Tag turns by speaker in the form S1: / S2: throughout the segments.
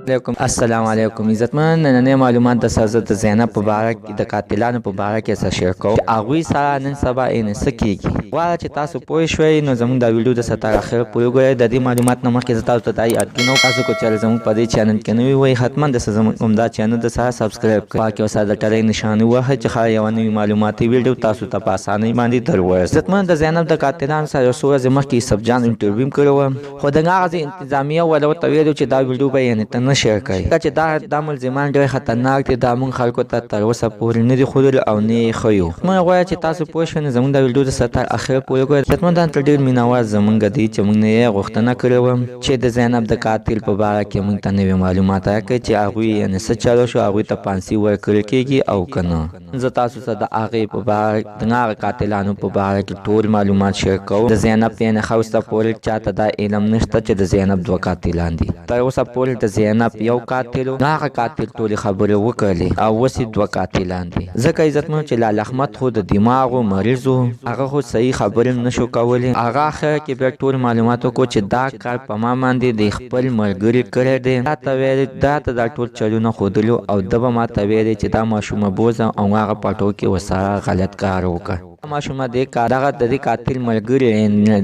S1: علیکم السلام علیکم عزتمن نننې معلومات د سرزد د زینب په باره کې د قاتلانو په باره کې څه شیر کوم چې هغوی سره نن سبا څه کیږي غواړم چې تاسو پوه شئ نو زموږ دا ویډیو د تر اخره پورې وګورئ د دې معلومات نه مخکې زه تاسو ته دا یاد کړم تاسو کو چې زموږ په دې چینل کې نوي وئ حتما د زموږ همدا چینل د سره سبسکرایب کړئ پاکه او ساده ټلې نشانه وهه چې خا یو نوی معلوماتي ویډیو تاسو ته په اسانۍ باندې درورسي عزتمن د زینب د قاتلانو سره څو ورځې مخکې سبجان انټرویو کړو خو د هغه انتظامیه ولوته ویلو چې دا ویډیو به یې ته نه شیر کړئ چې دا ملزمان ډېر خطرناک دي دا موږ خلکو ته تر اوسه پورې نه دي ښودلي او نه یې ښیو موږ غواړو چې تاسو پوه شئ نو زموږ دا ویډیو د تر اخره پورې وګورئ عزتمن دا ډېر مینهوال زموږ دی چې موږ نه یې غوښتنه کړې وه چې د زینب د قاتل په باره کې موږ ته نوي معلومات راکړئ چې هغوی یعنې څه چلو شو هغوی ته پانسي ورکړل کېږي او که نه زه تاسو سره د هغې په باره د هغه قاتلانو په باره کې ټول معلومات شیر کوم د زینب یعنې ښه وروسته پورې چاته دا علم نشته چې د زینب دوه قاتلان دي تر اوسه پورې د زینب یو قاتل هغه قاتل ټولې خبرې وکړلې او اوس یې دوه قاتلان دي ځکه عزتمنو چې لال احمد خو د دماغو مریض و هغه خو صحیح خبرې نشو کولی هغه اخر کې بیا ټول معلومات وکړو چې دا کار په ما باندې د خپل ملګري کړی دی دا ته ویلې دا ته دا ټول چلونه ښودلي او ده به ما ته ویلې چې دا ماشومه بوزه او هغه پټو کې ورسره غلط کار وکړ ماشومه دې کار دغه د دې قاتل ملګري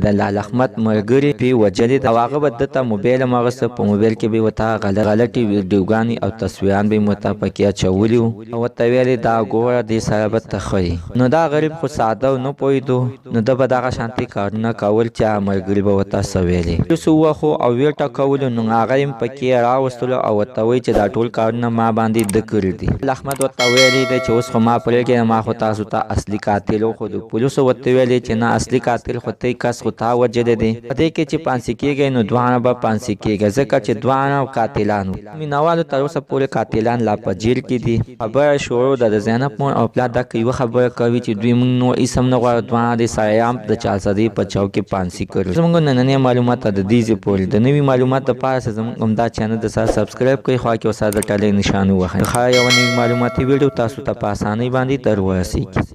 S1: د لال احمد ملګري پې وجلې او هغه به ده ته موبایل هم اخیسته په موبایل کې به یې ورته غلطې ویډیوګانې او تصویران به یې ورته پکې اچولي وو او ورته ویلې دا ګوره دې سره به ته ښه نو دا غریب خو ساده نه پوهېدو نو ده به دغه شانتې کارونه کول چې هغه ملګري به ورته څه ویلې څه ووخو او ویې ټکولو نو هغه یې پکې راوستلو او ورته وایي چې دا ټول کارونه ما باندې ده کړي دي لال احمد ورته ویلې دی چې اوس خو ما پرېږدې ما خو تاسو ته اصلي قاتل وښودو پولیسو ورته ویلې چې نه اصلي قاتل خو تی کس خو تا وجلی دی په دې کې چې پانسي کېږئ نو دواړه به پانسي کېږئ ځکه چې دواړه قاتلان وو مینهوالو تر اوسه پورې قاتلان لا په جیل کې دي خبره شروع ده د زینب مور او پلار دا یوه خبره کوي چې دوی موږ نور هېڅ هم نه غواړو دواړه د سایام د چارسدي په چوک کې پانسي کړو زموږ نننۍ معلومات د دې ځای پورې د نوي معلومات دپاره زموږ همدا چینل د سره سبسکرایب کړئ خوا کې ورسره د ټلۍ نشانه ووهئ ښه یوه نوي معلوماتي ویډیو تاسو ته په اسانۍ باندې در ورسېږي